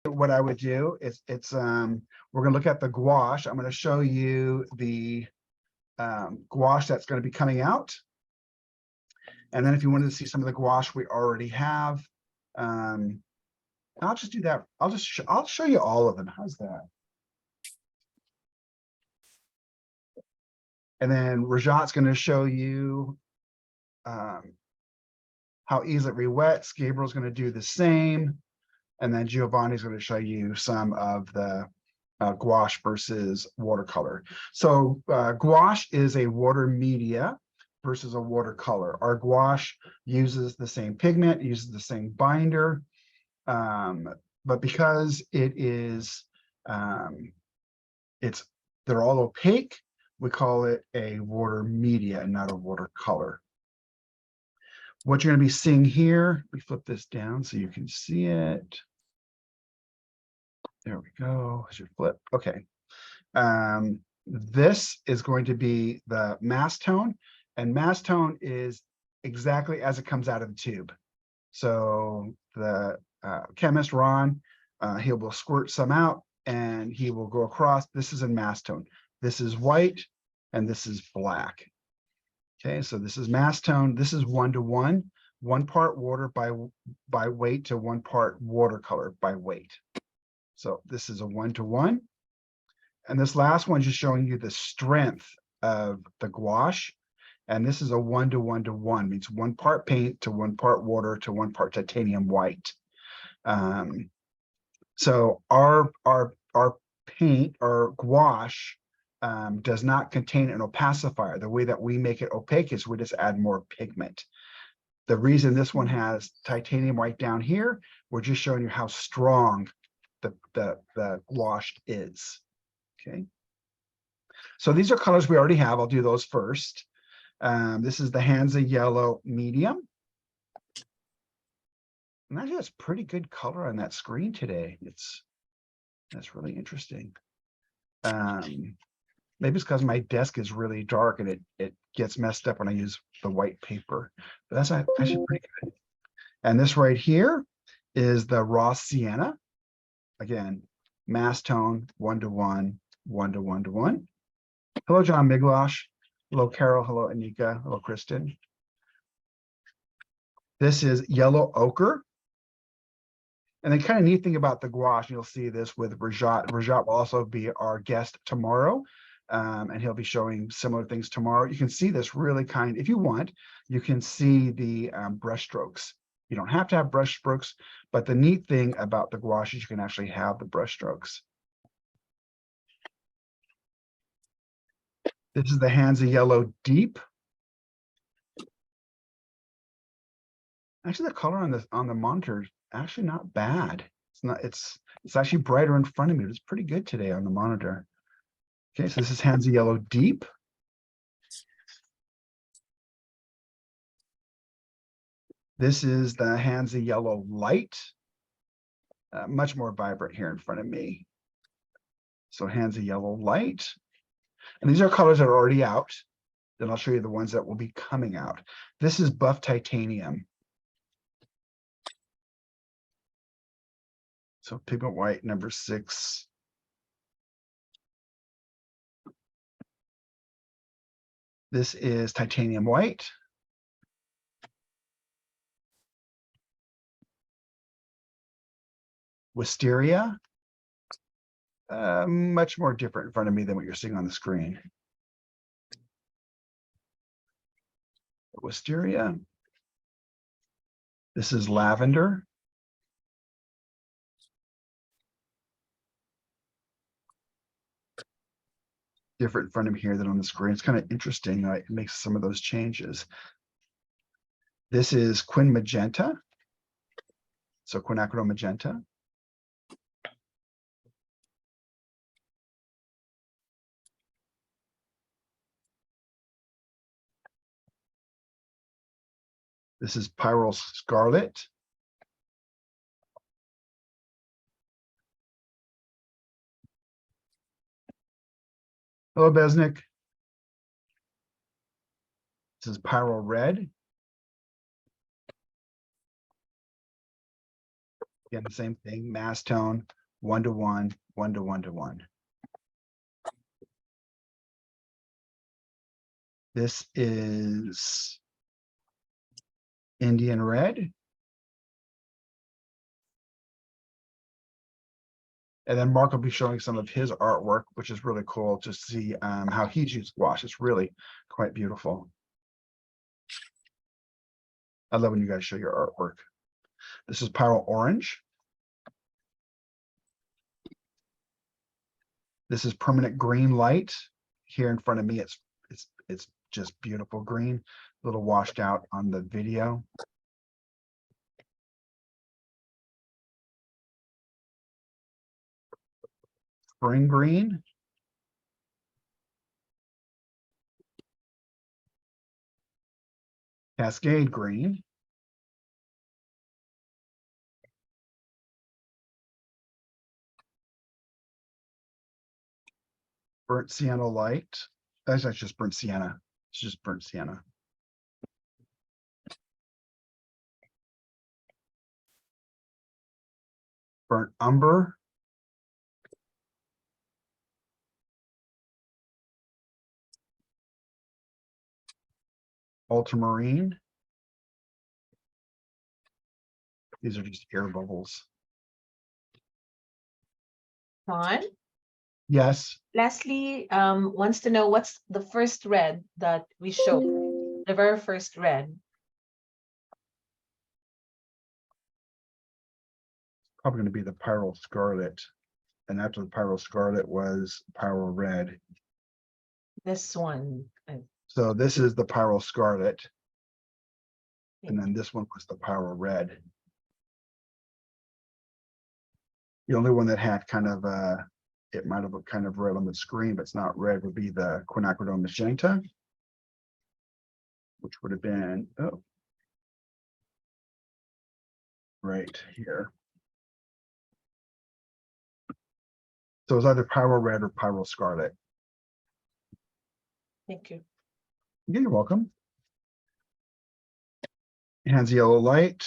what I would do is we're going to look at the gouache. I'm going to show you the gouache that's going to be coming out. And then if you wanted to see some of the gouache we already have, I'll just do that. I'll show you all of them. How's that? And then Rajat's going to show you how easily it re-wets. Gabriel's going to do the same. And then Giovanni's going to show you some of the gouache versus watercolor. So gouache is a water media versus a watercolor. Our gouache uses the same pigment, uses the same binder, but because it is, they're all opaque, we call it a water media and not a watercolor. What you're going to be seeing here, we flip this down so you can see it. There we go. As you flip, okay. This is going to be the mass tone, and mass tone is exactly as it comes out of the tube. So the chemist Ron, he will squirt some out and he will go across. This is in mass tone. This is white and this is black. Okay, so this is mass tone. This is 1-to-1, 1 part water by weight to 1 part watercolor by weight. So this is a 1-to-1. And this last one is just showing you the strength of the gouache. And this is a 1-to-1-to-1, means 1 part paint to 1 part water to 1 part titanium white. So our paint, our gouache, does not contain an opacifier. The way that we make it opaque is we just add more pigment. The reason this one has titanium white down here, we're just showing you how strong the gouache is. Okay. So these are colors we already have. I'll do those first. This is the Hansa yellow medium. And that has pretty good color on that screen today. That's really interesting. Maybe it's because my desk is really dark and it gets messed up when I use the white paper. But that's actually pretty good. And this right here is the raw sienna. Again, mass tone, 1-to-1, 1-to-1-to-1. Hello, John Miglosh. Hello, Carol. Hello, Anika. Hello, Kristen. This is yellow ochre. And the kind of neat thing about the gouache, you'll see this with Rajat. Rajat will also be our guest tomorrow, and he'll be showing similar things tomorrow. You can see this really if you want, you can see the brush strokes. You don't have to have brush strokes, but the neat thing about the gouache is you can actually have the brush strokes. This is the Hansa Yellow Deep. Actually, the color on the monitor is actually not bad. It's actually brighter in front of me. It's pretty good today on the monitor. Okay, so this is Hansa Yellow Deep. This is the Hansa Yellow Light. Much more vibrant here in front of me. So Hansa Yellow Light. And these are colors that are already out. Then I'll show you the ones that will be coming out. This is Buff Titanium. So pigment white, number 6. This is titanium white. Wisteria. Much more different in front of me than what you're seeing on the screen. Wisteria. This is lavender. Different in front of me here than on the screen. It's kind of interesting. It makes some of those changes. This is Quin Magenta. So quinacridone magenta. This is Pyrrole Scarlet. Hello, Besnick. This is Pyrrole Red. Again, the same thing, mass tone, 1-to-1, 1-to-1-to-1. This is Indian red. And then Mark will be showing some of his artwork, which is really cool to see how he's used gouache. It's really quite beautiful. I love when you guys show your artwork. This is Pyrrole Orange. This is Permanent Green Light. Here in front of me, it's just beautiful green, a little washed out on the video. Spring Green. Cascade Green. Burnt Sienna Light. That's actually just burnt sienna. It's just burnt sienna. Burnt Umber. Ultramarine. These are just air bubbles. Sean? Yes. Leslie wants to know what's the first red that we showed, the very first red. Probably going to be the Pyrrole Scarlet. And after the Pyrrole Scarlet was Pyrrole Red. This one. So this is the Pyrrole Scarlet. And then this one was the Pyrrole Red. The only one that had kind of it might have looked kind of red on the screen, but it's not red, would be the quinacridone magenta, which would have been right here. So it's either Pyrrole Red or Pyrrole Scarlet. Thank you. Yeah, you're welcome. Hands Yellow Light.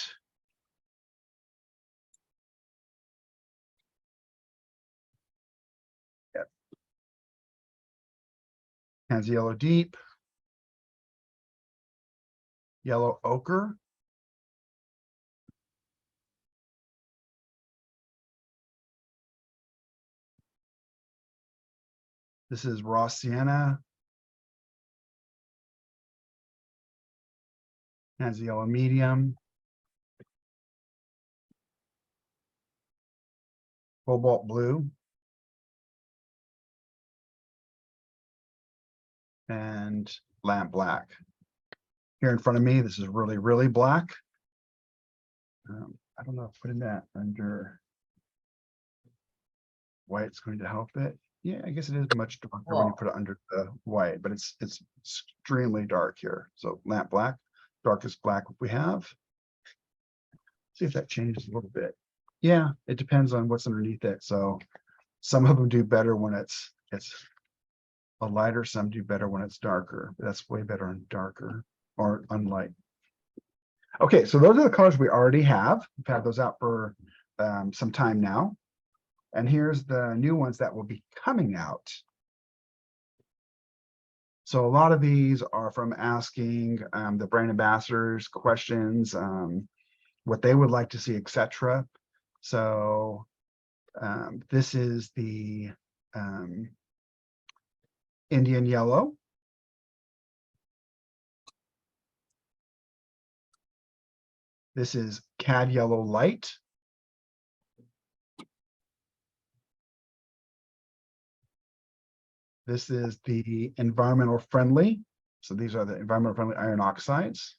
Yep. Hands Yellow Deep. Yellow Ochre. This is Raw Sienna. Hands Yellow Medium. Cobalt Blue. And Lamp Black. Here in front of me, this is really, really black. I don't know if putting that under white's going to help it. Yeah, I guess it is much darker when you put it under the white, but it's extremely dark here. So Lamp Black, darkest black we have. See if that changes a little bit. Yeah, it depends on what's underneath it. So some of them do better when it's a lighter, some do better when it's darker. That's way better on darker or unlight. Okay, so those are the colors we already have. We've had those out for some time now. And here's the new ones that will be coming out. So a lot of these are from asking the brand ambassadors questions, what they would like to see, etc. So this is the Indian Yellow. This is Cad Yellow Light. This is the environmental friendly. So these are the environmental friendly iron oxides.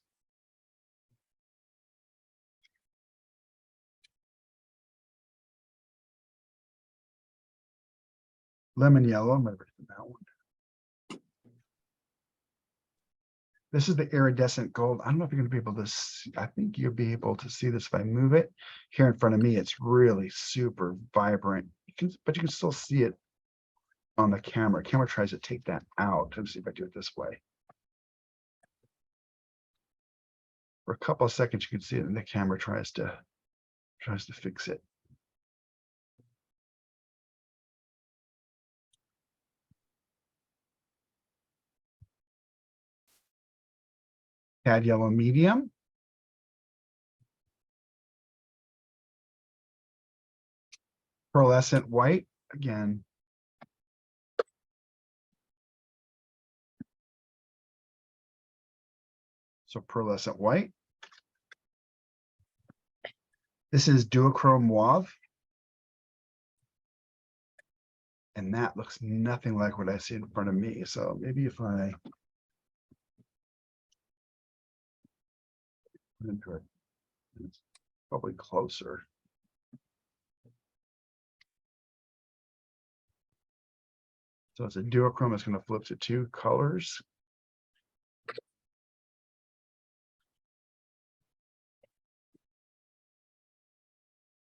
Lemon yellow, I'm going to bring that one. This is the iridescent gold. I don't know if you're going to be able to see. I think you'll be able to see this if I move it. Here in front of me, it's really super vibrant. But you can still see it on the camera. Camera tries to take that out. Let's see if I do it this way. For a couple of seconds, you can see it, and the camera tries to Tries to fix it. Add yellow medium. Pearlescent white again. So pearlescent white. This is duochrome mauve. And that looks nothing like what I see in front of me. So maybe if I into it, it's probably closer. So it's a duochrome. It's going to flip to 2 colors.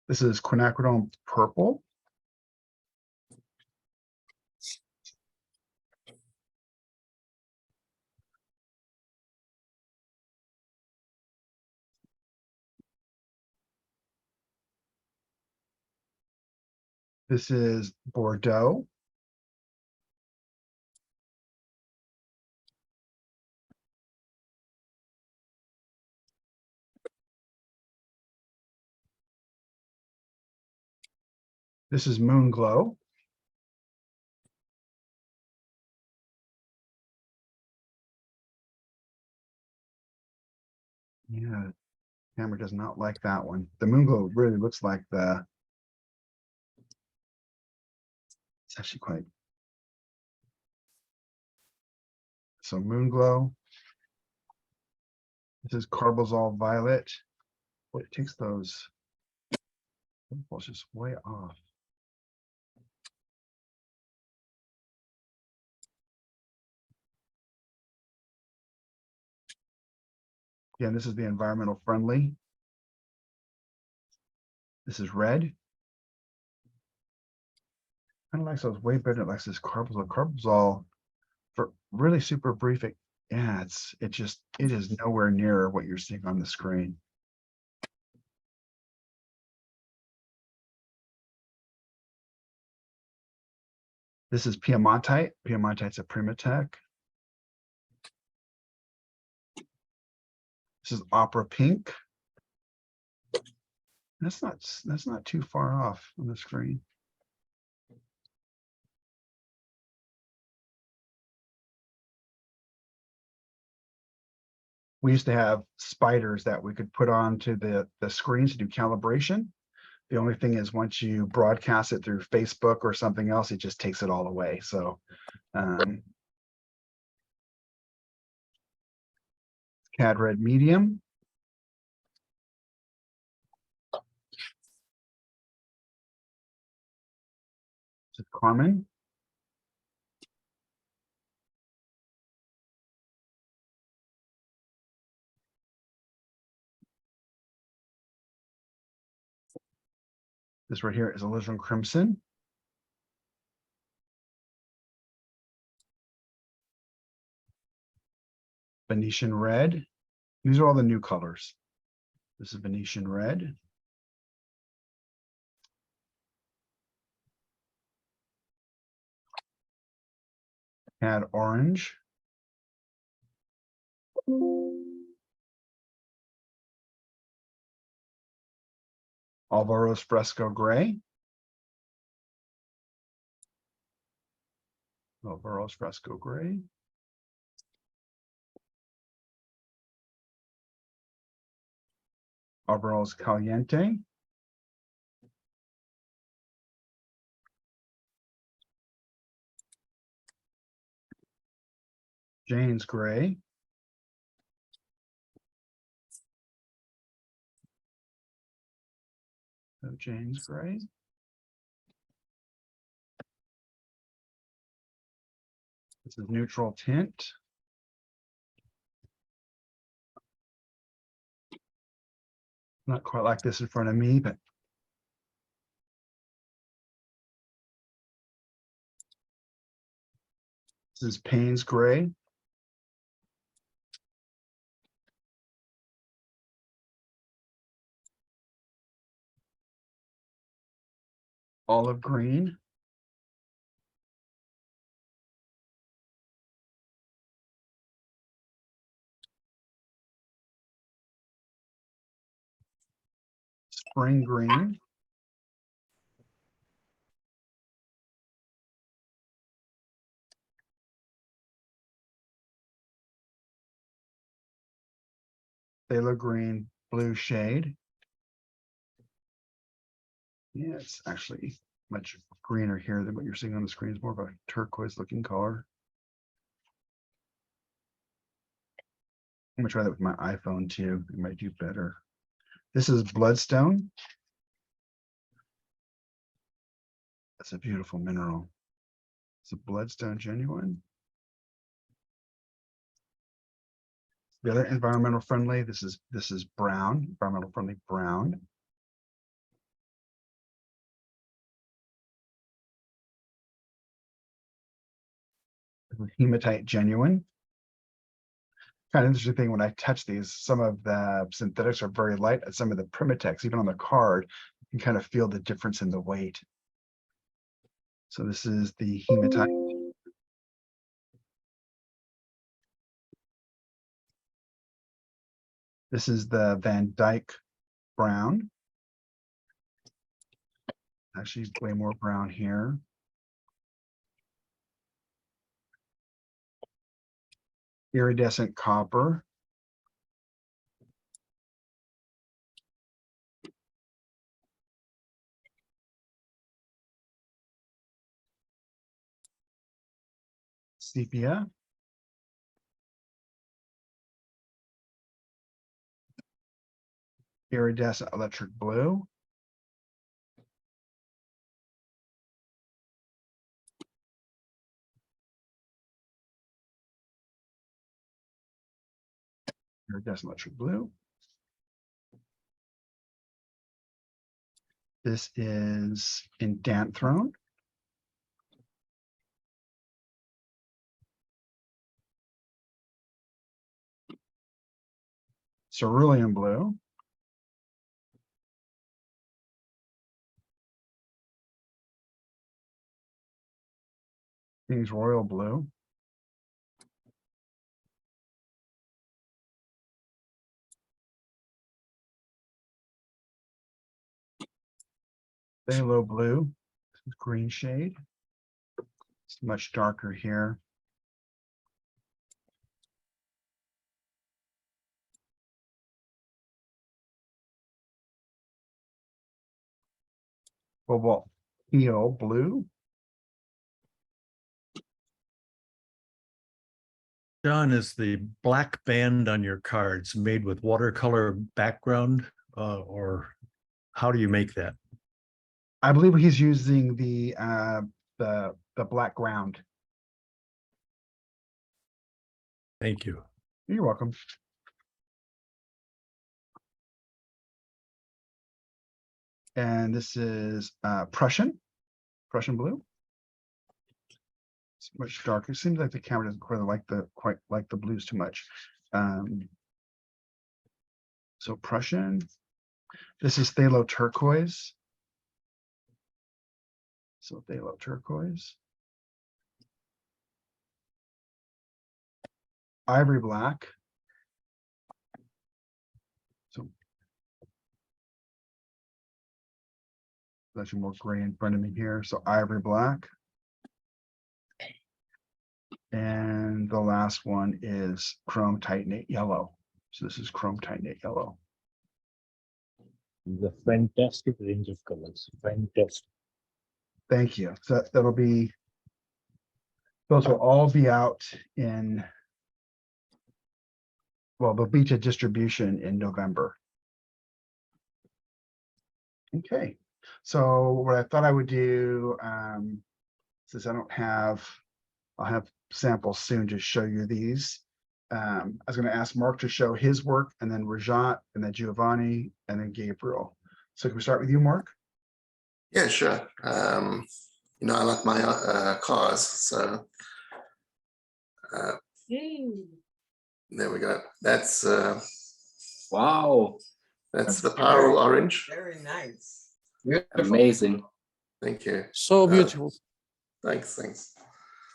This is quinacridone purple. This is Bordeaux. This is Moon Glow. Yeah, camera does not like that one. The Moon Glow really looks like it's actually quite. So Moon Glow. This is Carbazole Violet. Boy, it takes those. It's just way off. Again, this is the environmental friendly. This is red. Kind of likes those way better. It likes this Carbazole. Carbazole for really super brief. Yeah, it is nowhere near what you're seeing on the screen. This is Piemontite. Piemontite's a Primatech. This is Opera Pink. That's not too far off on the screen. We used to have spiders that we could put onto the screens to do calibration. The only thing is once you broadcast it through Facebook or something else, it just takes it all away. So Cad Red Medium. This is Carmen. This right here is Alizarin Crimson. Venetian Red. These are all the new colors. This is Venetian Red. Cad Orange. Alvaro's Fresco Gray. Alvaro's Fresco Gray. Alvaro's Caliente. Jane's Gray. So Jane's Gray. This is Neutral Tint. Not quite like this in front of me, but this is Payne's Gray. olive green. Spring green. Phthalo green, blue shade. Yeah, it's actually much greener here than what you're seeing on the screen. It's more of a turquoise looking color. I'm gonna try that with my iPhone too. It might do better. This is bloodstone. That's a beautiful mineral. It's a bloodstone genuine. The other environmental friendly, this is brown, environmental friendly brown. Hematite genuine. Kind of interesting thing when I touch these, some of the synthetics are very light, and some of the Primitex, even on the card, you can kind of feel the difference in the weight. So this is the hematite. This is the Van Dyke brown. Actually, way more brown here. Iridescent copper. Sepia. Iridescent electric blue. Iridescent electric blue. This is Indanthrone. Cerulean blue. King's Royal blue. Phthalo blue. This is green shade. It's much darker here. Cobalt teal blue. John, is the black band on your cards made with watercolor background, or how do you make that? I believe he's using the black ground. Thank you. You're welcome. And this is Prussian blue. It's much darker. It seems like the camera doesn't quite like the blues too much. So Prussian. This is phthalo turquoise. So phthalo turquoise. Ivory black. So actually more gray in front of me here. So ivory black. And the last one is chrome titanate yellow. So this is chrome titanate yellow. The fantastic range of colors. Fantastic. Thank you. So that'll be, those will all be out in, well, they'll be to distribution in November. Okay, so what I thought I would do, since I don't have, I'll have samples soon to show you these. I was going to ask Mark to show his work, and then Rajat, and then Giovanni, and then Gabriel. So can we start with you, Mark? Yeah, sure. You know, I like my cars, so there we go. That's Wow. the Parallel Orange. Very nice. Amazing. Thank you. So beautiful. Thanks.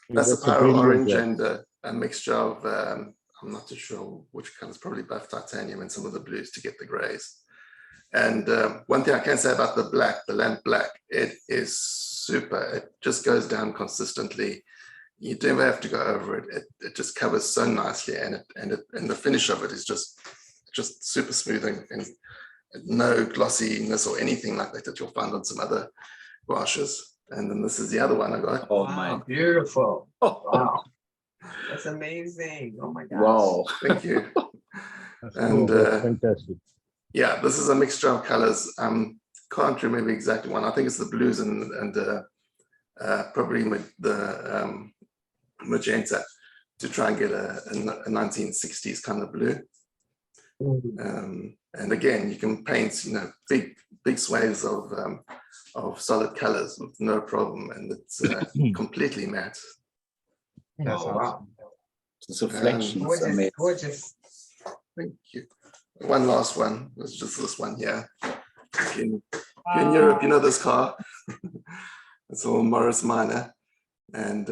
Yeah, That's a a pyrrole brilliant orange job. and a mixture of, I'm not too sure which colors, probably buff titanium and some of the blues to get the grays. And one thing I can say about the black, the lamp black, it is super. It just goes down consistently. You never have to go over it. It just covers so nicely, and the finish of it is just super smooth and no glossiness or anything like that you'll find on some other gouaches. And then this is the other one I got. Oh my, beautiful. Wow. That's amazing. Oh my gosh. Thank you. That's And cool. Fantastic. yeah, this is a mixture of colors. Can't remember exactly one. I think it's the blues and probably the magenta to try and get a 1960s kind of blue. And again, you can paint, big swathes of solid colors with no problem, and it's completely matte. That's Oh, awesome. wow. It's reflections. Gorgeous, Amazing. gorgeous. Thank you. One last one was just this one here. In Europe, you know this car. It's all Morris Minor, and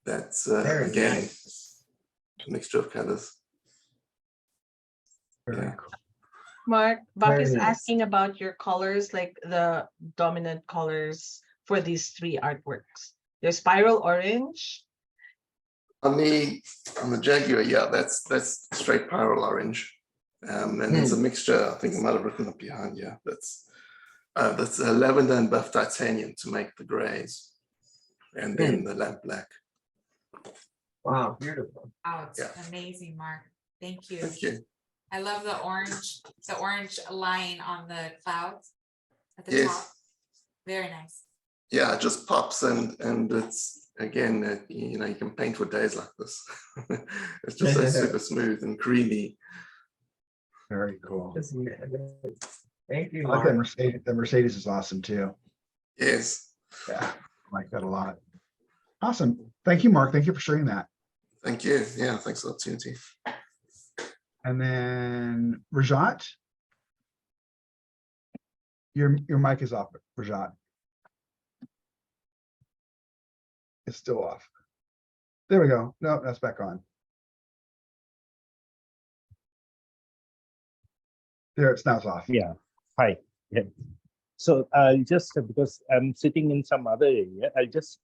that's Very again nice. a mixture of colors. Very Yeah. cool. Mark, Buck Very is nice. asking about your colors, like the dominant colors for these three artworks. There's spiral orange. On the Jaguar, yeah, that's straight pyrrole orange, and it's a mixture. I think I might have written it behind. Yeah, that's lavender and buff titanium to make the grays, and then the lamp black. Wow, beautiful. Oh, it's Yeah. amazing, Mark. Thank you. Thank you. I love the orange line on the clouds at the Yes. top. Very nice. Yeah, it just pops, and it's again, you can paint for days like this. It's just so super smooth and creamy. Very cool. That's amazing. Thank you, I like that Mark. Mercedes. The Mercedes is awesome too. Yes, Yeah, I like that a lot. Awesome. Thank you, Mark. Thank you for sharing that. thank you. Yeah, thanks for the opportunity. And then Rajat. Your mic is off, Rajat. It's still off. There we go. No, that's back on. There, it's now off. Yeah. Hi. Yeah. So I'll just, because I'm sitting in some other area, I'll just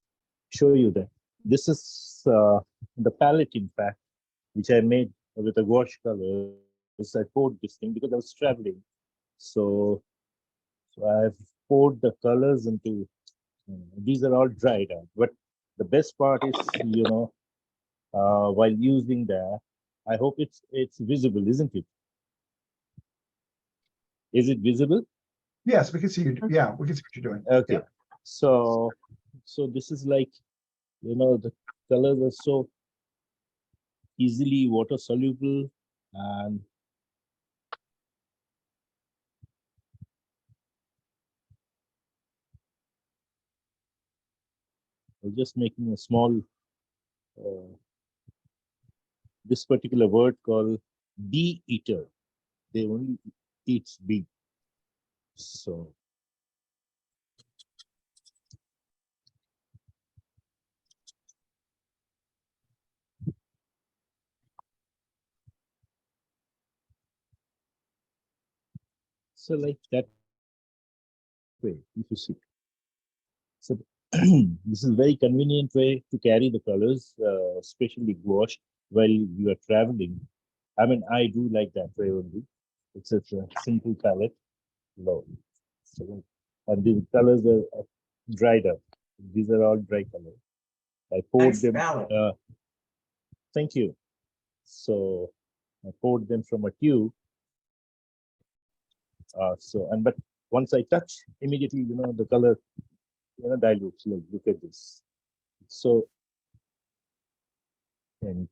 show you that this is the palette, in fact, which I made with a gouache color. I poured this thing because I was traveling. So I've poured the colors into, these are all dried out. But the best part is, while using that, I hope it's visible, isn't it? Is it visible? Yes, we can see you. Yeah, we can see what you're doing. Okay. Yeah. So this is like, the colors are so easily water soluble, and I'm just making a small, this particular word called bee eater. They only eat bee. So like that way, if you see. So this is a very convenient way to carry the colors, especially gouache, while you are traveling. I mean, I do like that way only. It's a simple palette. Low. So, and these colors are dried up. These are all dry colors. I poured Nice them. palette. Thank you. So I poured them from a tube. But once I touch, immediately, the color, dilutes. Look at this. So, and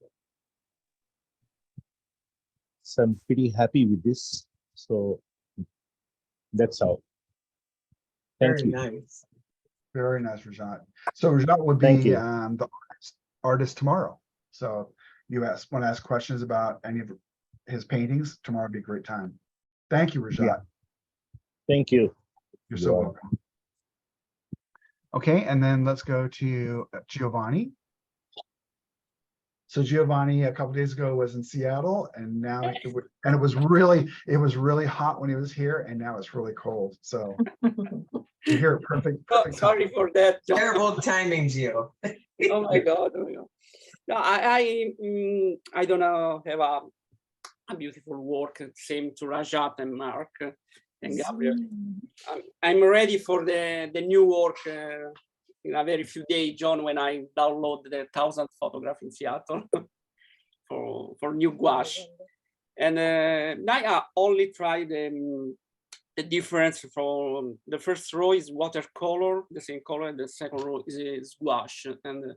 so I'm pretty happy with this. So that's how. Thank Very you. nice. Very nice, Rajat. So Rajat would Thank be you. the artist tomorrow. So you want to ask questions about any of his paintings, tomorrow would be a great time. Thank you, Rajat. Yeah. Thank you. You're so Yeah. welcome. Okay, and then let's go to Giovanni. So Giovanni a couple days ago was in Seattle, and now it was really hot when he was here, and now it's really cold. So you're here at perfect time. Sorry for that. John. Terrible timing, Gio. Oh my God. Oh my God. No, I don't know, have a beautiful work, same to Rajat and Mark and Gabriel. I'm ready for the new work in a very few days, John, when I download the 1,000 photograph in Seattle for new gouache. And I only tried the difference from the first row is watercolor, the same color, and the second row is gouache. And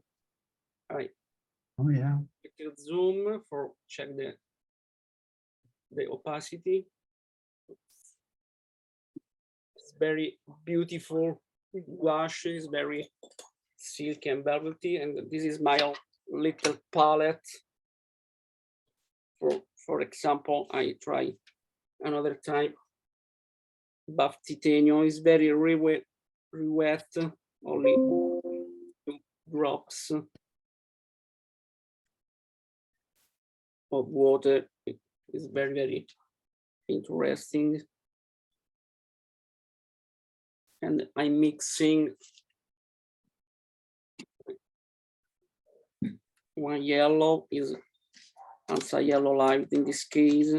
I zoom for check the opacity. It's very beautiful gouache, is very silky and velvety, and this is my little palette. For example, I try another type. Buff titanium is very wet, only 2 drops of water. It is very interesting. And I'm mixing one yellow is Ansa yellow light in this case.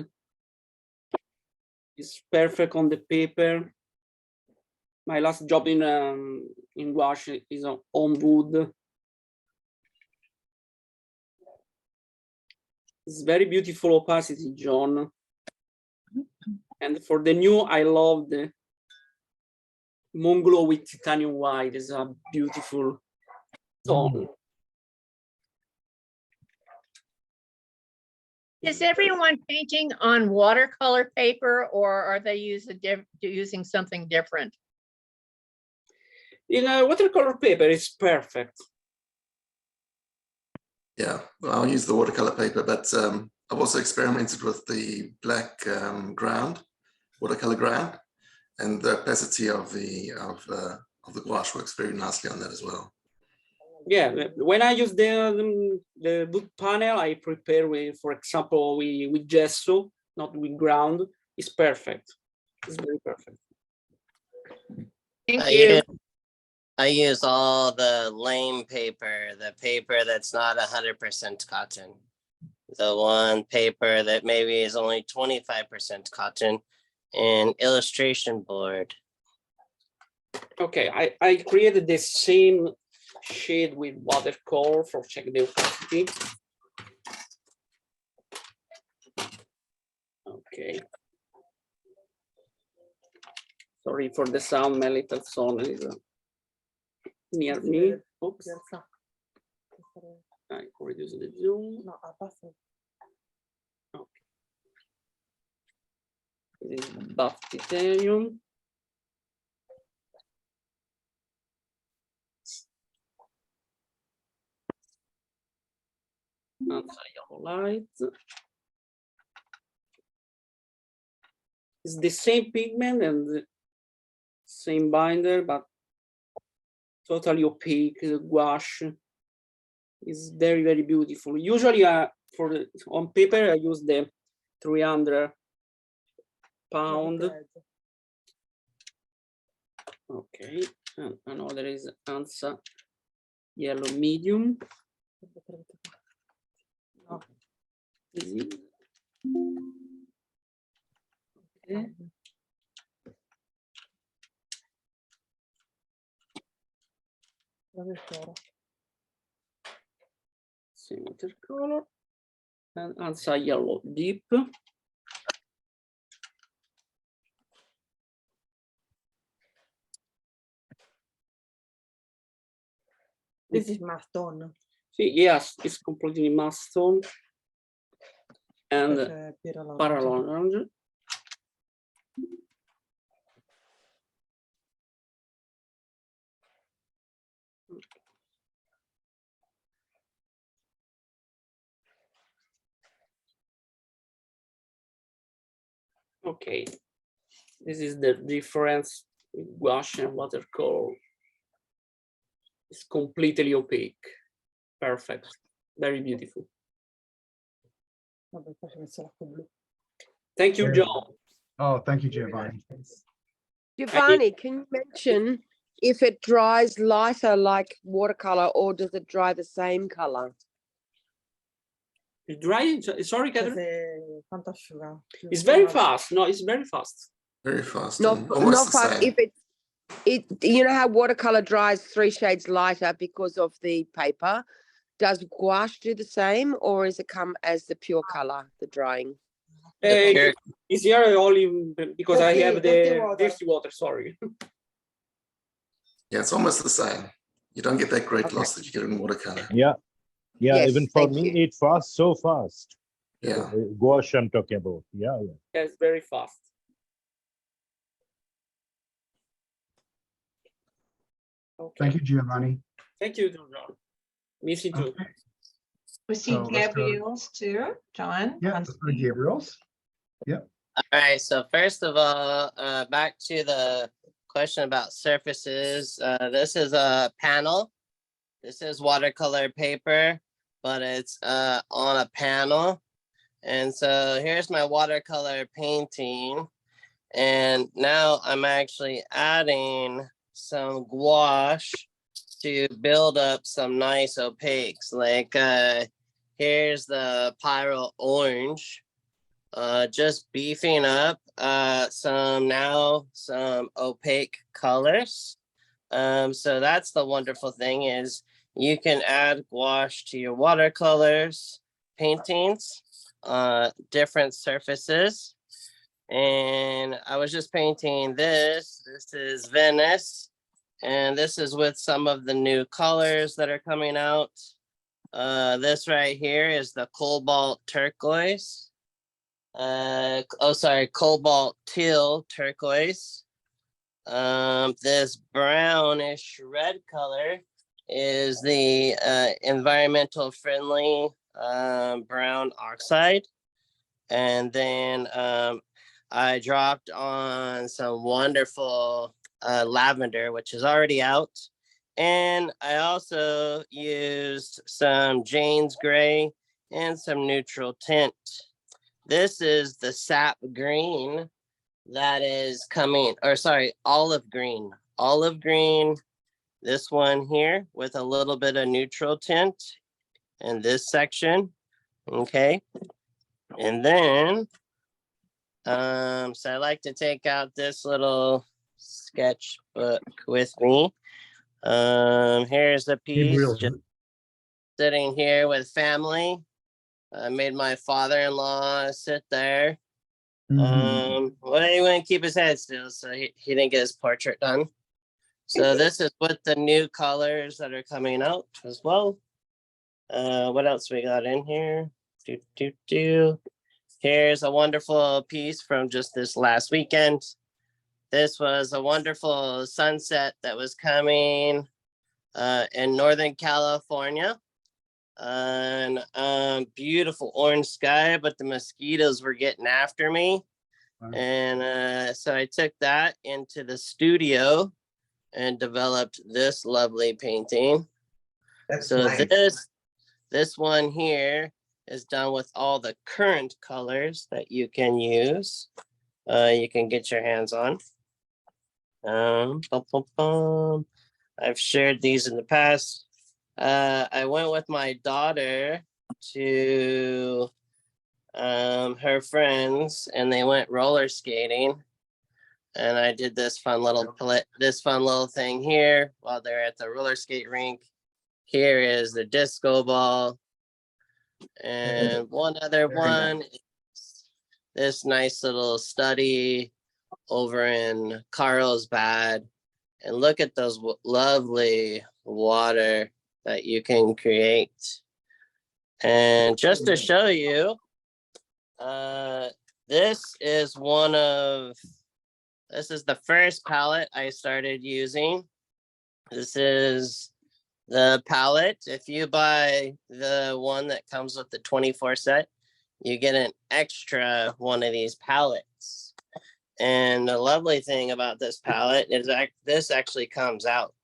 It's perfect on the paper. My last job in gouache is on wood. It's very beautiful opacity, John. And for the new, I love the Moon Glow with titanium white. It's a beautiful tone. Is everyone painting on watercolor paper, or are they using something different? In a watercolor paper, it's perfect. Yeah, well, I'll use the watercolor paper, but I've also experimented with the black watercolor ground, and the opacity of the gouache works very nicely on that as well. Yeah, when I use the wood panel, I prepare with, for example, with gesso, not with ground. It's perfect. It's very perfect. Thank you. I use all the lame paper, the paper that's not 100% cotton. The one paper that maybe is only 25% cotton, and illustration board. Okay, I created the same shade with watercolor for check the opacity. Okay. Sorry for the sound, my little son is near me. Oops. I reduce the zoom. Okay. This is buff titanium. Yellow light. It's the same pigment and the same binder, but totally opaque. The gouache is very beautiful. Usually, on paper, I use the 300 pound. Okay, and another is Ansa yellow medium. Okay. Same watercolor and Ansa yellow deep. This is mastone. Yes, it's completely mastone and parallel orange. Okay, this is the difference with gouache and watercolor. It's completely opaque. Perfect. Very beautiful. Vabbè, poi ci metto l'acqua blu. Thank you, Very John. Oh, thank you, Giovanni. Giovanni, can you mention if it dries lighter like watercolor or does it dry the same color? It's dry. Sorry, Cioè, Catherine. se quanto asciuga? It's very fast. No, it's very fast. Very fast. Not and almost not the fast. same. If it you know how watercolor dries 3 shades lighter because of the paper. Does gouache do the same, or is it come as the pure color, the drying? pure- It's here only because I have Dirty the water. dirty water. Sorry. Yeah, it's almost the same. You don't get that great Okay. loss that you get in watercolor. Yeah. Yeah, Yes, even for thank me, you. it fast so fast. Yeah. Gouache I'm talking about. Yeah, yeah. Yeah, it's very fast. Okay. Thank you, Giovanni. Thank you, John. Miss you too. Okay. We see So let's go- Gabriel's too, John. Yeah, on let's go to screen. Gabriel's. All right, so first of all, back to the question about surfaces. This is a panel. This is watercolor paper, but it's on a panel. And so here's my watercolor painting. And now I'm actually adding some gouache to build up some nice opaques. Like here's the Pyro Orange. Just beefing up some opaque colors. So that's the wonderful thing is you can add gouache to your watercolors, paintings, different surfaces. And I was just painting this. This is Venice. And this is with some of the new colors that are coming out. This right here is the cobalt turquoise. Cobalt teal turquoise. This brownish red color is the environmental friendly brown oxide. And then I dropped on some wonderful lavender, which is already out. And I also used some Jane's Gray and some neutral tint. This is the sap green that is coming, or sorry, olive green. Olive green, this one here with a little bit of neutral tint in this section, okay? And then, so I like to take out this little sketchbook with me. Here's a piece, Gabriel, just sitting here with family. I made my father-in-law sit there. Well, he wouldn't keep his head still, so he didn't get his portrait done. So this is with the new colors that are coming out as well. What else we got in here? Here's a wonderful piece from just this last weekend. This was a wonderful sunset that was coming in Northern California. And beautiful orange sky, but the mosquitoes were getting after me. Wow. And so I took that into the studio and developed this lovely painting. That's So nice. this one here is done with all the current colors that you can use. You can get your hands on. I've shared these in the past. I went with my daughter to her friends, and they went roller skating. And I did this fun little thing here while they're at the roller skate rink. Here is the disco ball, and one other one is this nice little study over in Carlsbad. And look at those lovely water that you can create. And just to show you, this is the first palette I started using. This is the palette. If you buy the one that comes with the 24 set, you get an extra one of these palettes. And the lovely thing about this palette is that this actually comes out.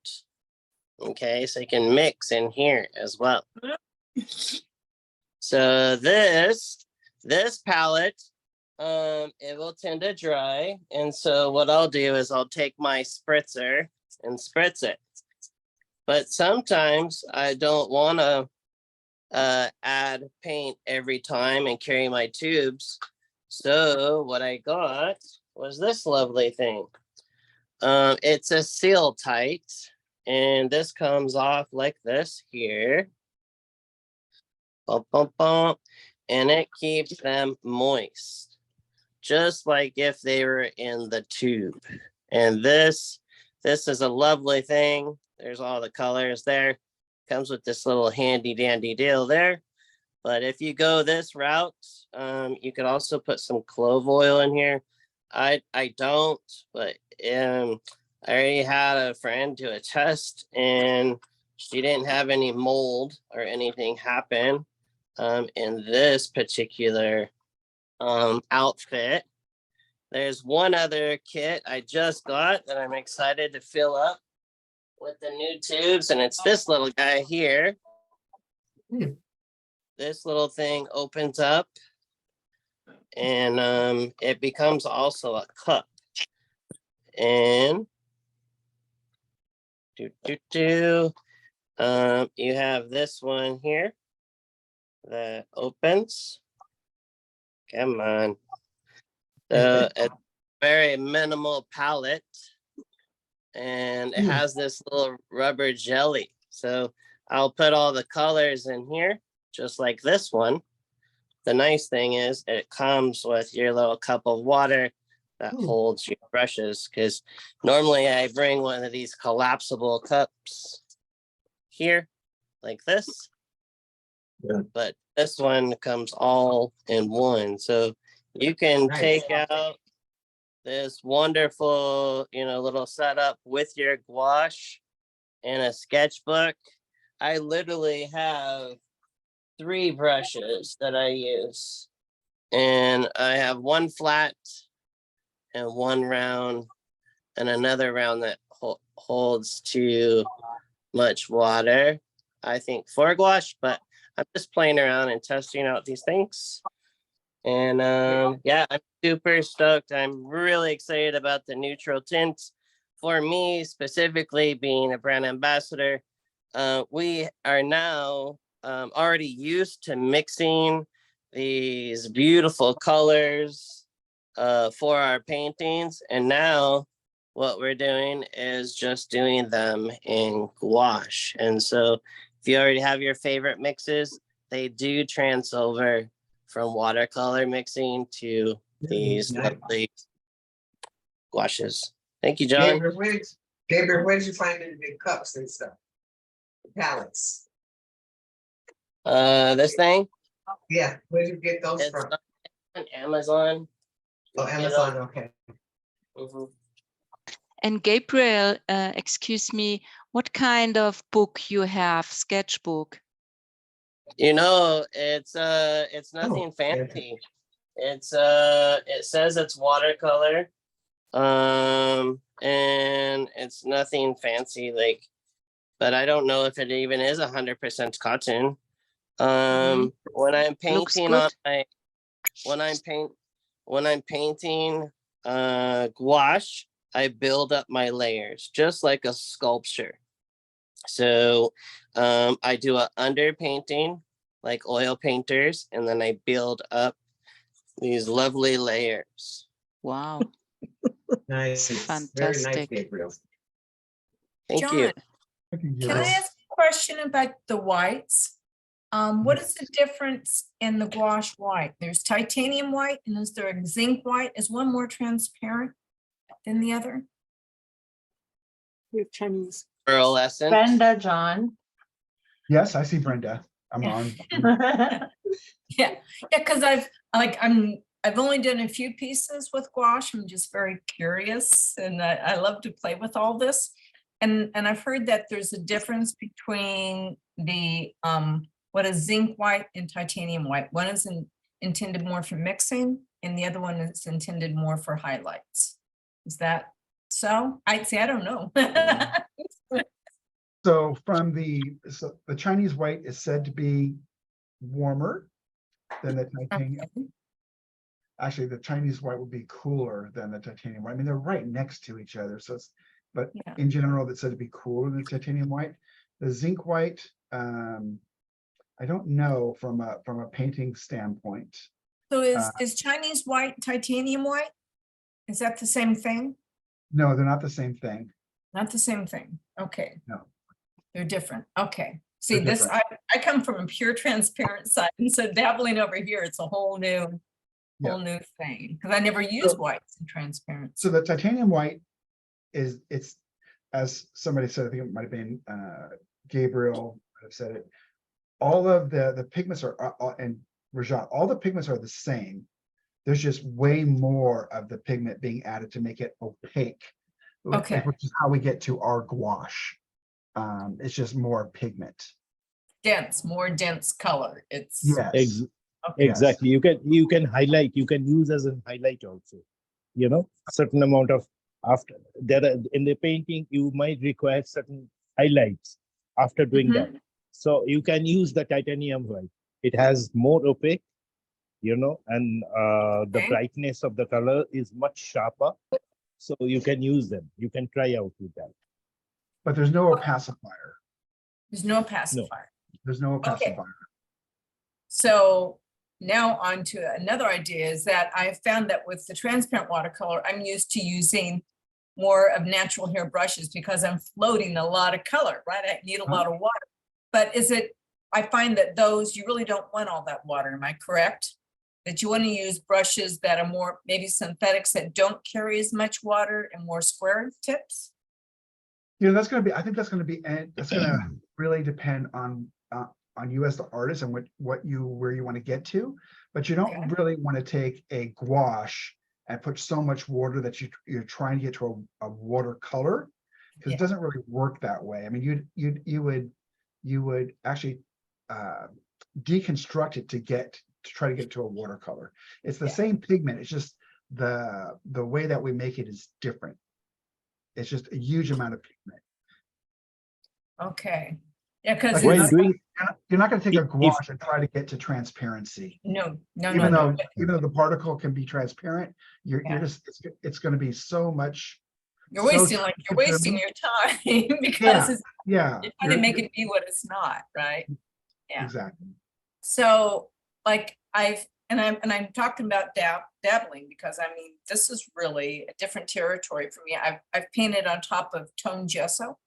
Okay, so you can mix in here as well. So this palette, it will tend to dry. And so what I'll do is I'll take my spritzer and spritz it. But sometimes I don't want to add paint every time and carry my tubes. So what I got was this lovely thing. It's a seal tight, and this comes off like this here. Bum, bum, bum, and it keeps them moist, just like if they were in the tube. And this is a lovely thing. There's all the colors there. Comes with this little handy dandy deal there. But if you go this route, you could also put some clove oil in here. I don't, but I already had a friend do a test, and she didn't have any mold or anything happen in this particular outfit. There's one other kit I just got that I'm excited to fill up with the new tubes, and it's this little guy here. This little thing opens up, and it becomes also a cup. And you have this one here that opens. Come on. So it's very minimal palette, and it has this little rubber jelly. So I'll put all the colors in here, just like this one. The nice thing is it comes with your little cup of water that holds your brushes, because normally I bring one of these collapsible cups here like this. Yeah. But this one comes all in one. So you can take out this wonderful, little setup with your gouache and a sketchbook. I literally have 3 brushes that I use, and I have one flat and one round and another round that holds too much water, I think, for gouache, but I'm just playing around and testing out these things. And yeah, I'm super stoked. I'm really excited about the neutral tints. For me, specifically being a brand ambassador, we are now already used to mixing these beautiful colors for our paintings. And now what we're doing is just doing them in gouache. And so if you already have your favorite mixes, they do trans over from watercolor mixing to these lovely gouaches. Thank you, John. Gabriel, where did you find the big cups and stuff? Palettes. This thing? Yeah, where did you get those It's from? on Amazon. Oh, Amazon, okay. And Gabriel, excuse me, what kind of book you have? Sketchbook? It's nothing fancy. It's it says it's watercolor. And it's nothing fancy, but I don't know if it even is 100% cotton. When I'm painting when I'm painting gouache, I build up my layers just like a sculpture. So I do a underpainting like oil painters, and then I build up these lovely layers. Wow. Nice. Fantastic. Very nice, Gabriel. Thank John, you. Can I ask a question about the whites? What is the difference in the gouache white? There's titanium white, and is there a zinc white? Is one more transparent than the other? You're Chinese. Pearlescent. Brenda, John. Yes, I see Brenda. I'm on. Yeah, because I've only done a few pieces with gouache. I'm just very curious, and I love to play with all this. And I've heard that there's a difference between the what is zinc white and titanium white. One is intended more for mixing, and the other one is intended more for highlights. Is that so? I'd say I don't know. So the Chinese white is said to be warmer than the titanium. Okay. Actually, the Chinese white would be cooler than the titanium white. I mean, they're right next to each other. So but Yeah. in general, it's said to be cooler than the titanium white. The zinc white, I don't know from a painting standpoint. So is Chinese white titanium white? Is that the same thing? No, they're not the same thing. Not the same thing. Okay. No. They're different. Okay. See, They're this, different. I come from a pure transparent side. And so dabbling over here, it's a whole new thing. Because I never used whites in transparency. So the titanium white it's as somebody said, I think it might have been Gabriel have said it. All of the pigments are and Rajat, all the pigments are the same. There's just way more of the pigment being added to make it opaque. Okay. Which is how we get to our gouache. It's just more pigment. Dense, more dense color. It's Yes. Exactly. You can highlight, you can use as a highlight also. You know, certain amount of after there are, in the painting, you might require certain highlights after doing that. So you can use the titanium white. It has more opaque, you know, and the brightness of the color is much sharper. So you can use them. You can try out with that. But there's no opacifier. There's no pacifier. There's no opacifier. Okay. So now on to another idea is that I found that with the transparent watercolor, I'm used to using more of natural hair brushes because I'm floating a lot of color, right? I need a lot of water. But I find that those, you really don't want all that water, am I correct? That you want to use brushes that are more maybe synthetics that don't carry as much water and more square tips? You know, that's going to be, I think that's going to really depend on you as the artist and where you want to get to, but you don't really want to take a gouache and put so much water that you're trying to get to a watercolor, because it doesn't really work that way. I mean, you would actually deconstruct it to try to get to a watercolor. It's the same pigment. It's just the way that we make it is different. It's just a huge amount of pigment. Okay. Yeah, because you're not going to take a gouache and try to get to transparency. No. Even though the particle can be transparent, it's going to be so much. You're wasting your time because you're trying to make it be what it's not, right? Yeah. Exactly. So like I'm talking about dabbling because I mean this is really a different territory for me. I've painted on top of toned gesso,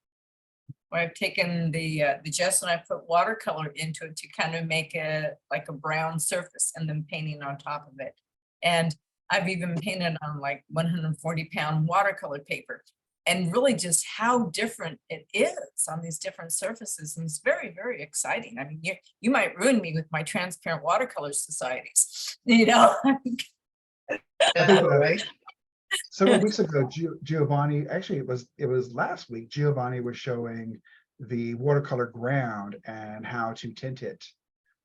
where I've taken the gesso and I put watercolor into it to kind of make it like a brown surface and then painting on top of it. And I've even painted on like 140-pound watercolor paper, and really just how different it is on these different surfaces. And it's very, very exciting. I mean, you might ruin me with my transparent watercolor societies, you know? Several weeks ago, Giovanni, actually it was last week, Giovanni was showing the watercolor ground and how to tint it.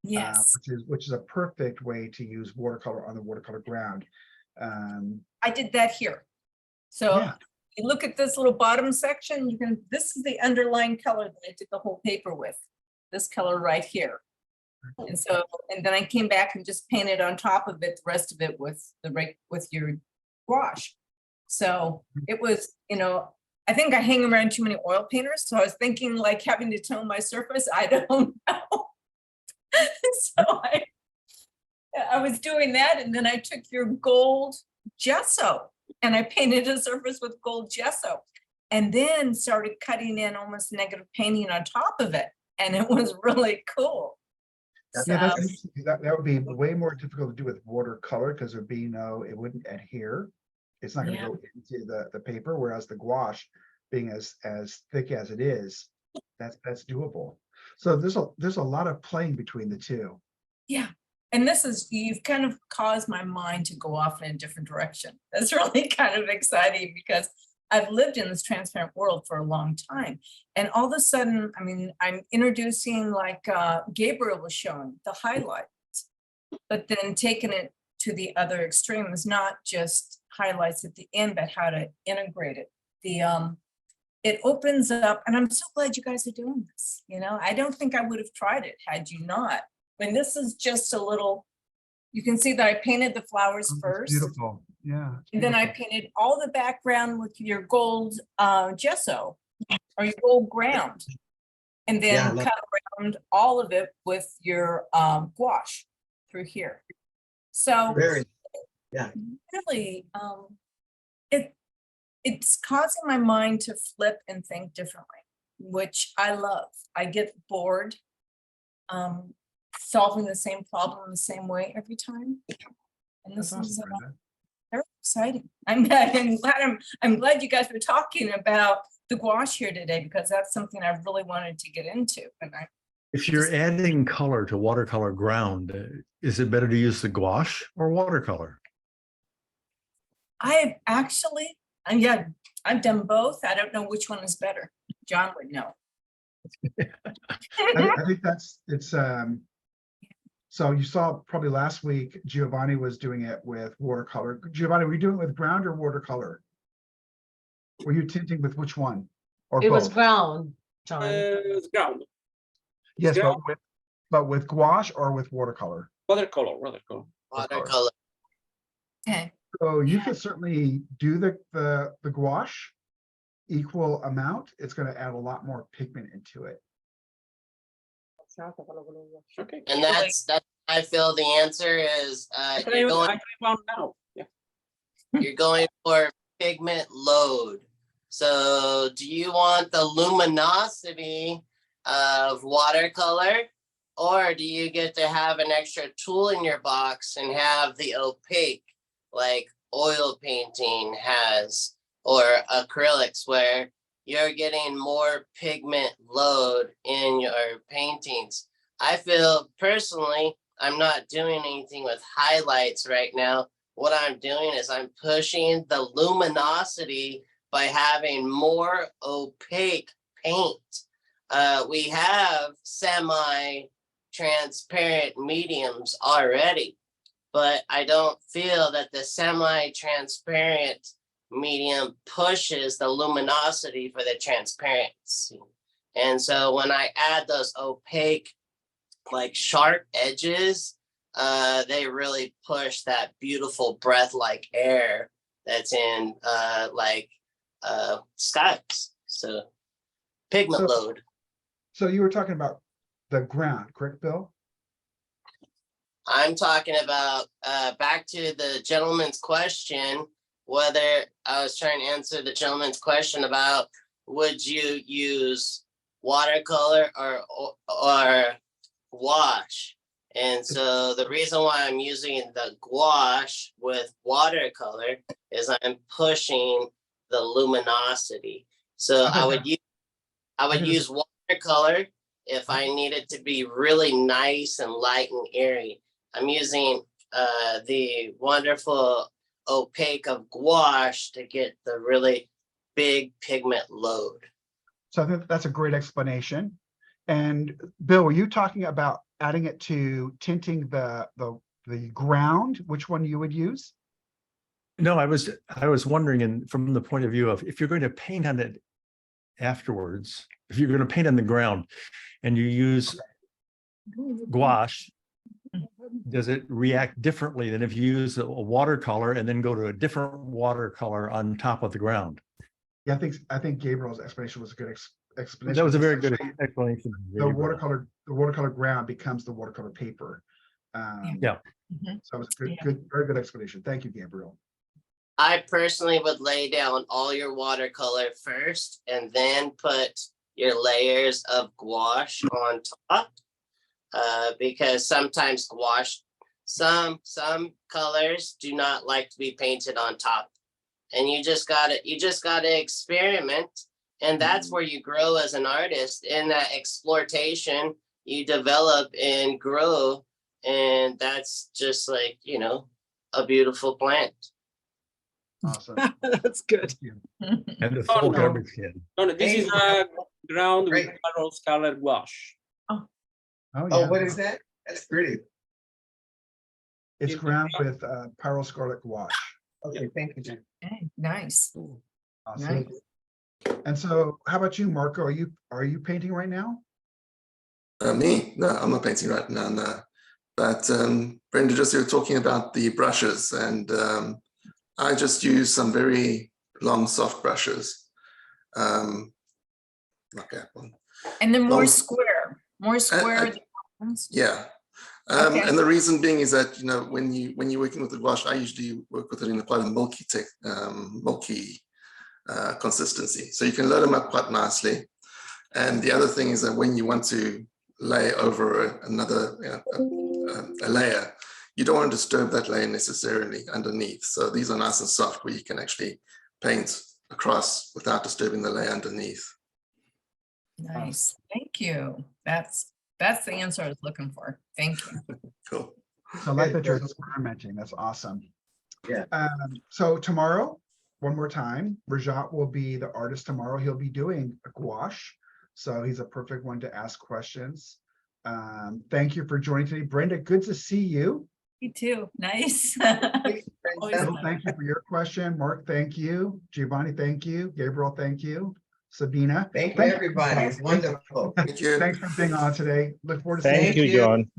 Yes. Which is a perfect way to use watercolor on the watercolor ground. I did that here. So you look at this little bottom section, this is the underlying color that I did the whole paper with, this color right here. And so, and then I came back and just painted on top of it, the rest of it with your gouache. So it was, you know, I think I hang around too many oil painters. So I was thinking like having to tone my surface. I don't know. So I was doing that. And then I took your gold gesso and I painted a surface with gold gesso and then started cutting in almost negative painting on top of it. And it was really cool. Yeah, that would be way more difficult to do with watercolor because there'd be it wouldn't adhere. It's not going to go into the paper, whereas the gouache, being as thick as it is, that's doable. So there's a lot of playing between the two. Yeah. And you've kind of caused my mind to go off in a different direction. That's really kind of exciting because I've lived in this transparent world for a long time. And all of a sudden, I mean, I'm introducing like Gabriel was showing the highlights, but then taking it to the other extreme is not just highlights at the end, but how to integrate it. it opens up, and I'm so glad you guys are doing this. You know, I don't think I would have tried it had you not. When this is just a little, you can see that I painted the flowers Oh, that's first. beautiful. Yeah. it's And then I beautiful. painted all the background with your gold gesso or your gold ground. And Yeah, I then love cut around all of it with your gouache through here. So Very, yeah. really, it's causing my mind to flip and think differently, which I love. I get bored solving the same problem the same way every time. And this That's is awesome, Brenda. very exciting. I'm glad you guys were talking about the gouache here today, because that's something I really wanted to get into. And If you're adding color to watercolor ground, is it better to use the gouache or watercolor? I actually, and yeah, I've done both. I don't know which one is better. John would know. I think so you saw probably last week, Giovanni was doing it with watercolor. Giovanni, were you doing it with ground or watercolor? Were you tinting with which one? Or It was both? ground, John. It's ground. Yes, ground. but with gouache or with watercolor? Watercolor. Watercolor. Okay. So you could certainly do the gouache equal amount. It's going to add a lot more pigment into it. Okay. And that's I feel the answer is you're going I found now. Yeah. you're going for pigment load. So do you want the luminosity of watercolor, or do you get to have an extra tool in your box and have the opaque like oil painting has, or acrylics, where you're getting more pigment load in your paintings? I feel personally, I'm not doing anything with highlights right now. What I'm doing is I'm pushing the luminosity by having more opaque paint. We have semi-transparent mediums already, but I don't feel that the semi-transparent medium pushes the luminosity for the transparency. And so when I add those opaque, like sharp edges, they really push that beautiful breath-like air that's in skies. So pigment load. So you were talking about the ground, correct, Bill? I'm talking about back to the gentleman's question, whether I was trying to answer the gentleman's question about would you use watercolor or gouache. And so the reason why I'm using the gouache with watercolor is I'm pushing the luminosity. So I would use watercolor if I need it to be really nice and light and airy. I'm using the wonderful opaque of gouache to get the really big pigment load. So I think that's a great explanation. And Bill, were you talking about adding it to tinting the ground, which one you would use? No, I was wondering, from the point of view of if you're going to paint on it afterwards, if you're going to paint on the ground and you use gouache, does it react differently than if you use a watercolor and then go to a different watercolor on top of the ground? Yeah, I think Gabriel's explanation was a good explanation. That was a very good explanation. The watercolor ground becomes the watercolor paper. Yeah. So it was a very good explanation. Thank you, Gabriel. I personally would lay down all your watercolor first and then put your layers of gouache on top, because sometimes gouache, some colors do not like to be painted on top, and you just gotta experiment, and that's where you grow as an artist. In that exploitation, you develop and grow, and that's just like, a beautiful plant. Awesome. That's good. And the full garbage can. No, this is a ground with Carol's color gouache. Oh, Oh, yeah. what is that? That's pretty. It's ground with Pyrrole Scarlet gouache. Okay, thank you, Jen. Okay, nice. Awesome. Nice. And so how about you, Marco? Are you painting right now? Me? No, I'm not painting right now, no. But Brenda, just you were talking about the brushes, and I just use some very long, soft brushes. Like that one. And then more Long- square, more square. than ones? Yeah. Okay. And the reason being is that, you know, when you're working with the gouache, I usually work with it in quite a milky consistency. So you can load them up quite nicely. And the other thing is that when you want to lay over another a layer, you don't want to disturb that layer necessarily underneath. So these are nice and soft where you can actually paint across without disturbing the layer underneath. Nice, thank you. That's the answer I was looking for. Thank you. Cool. So I like that you're experimenting. That's awesome. Yeah. So tomorrow, one more time, Rajat will be the artist tomorrow. He'll be doing a gouache. So he's a perfect one to ask questions. Thank you for joining today. Brenda, good to see you. You too. Nice. Always Bill, fun. thank you for your question. Mark, thank you. Giovanni, thank you. Gabriel, thank you. Sabina. Thank you, everybody. It's wonderful. Thank you. Thanks for being on today. Look forward to seeing Thank you. you, John.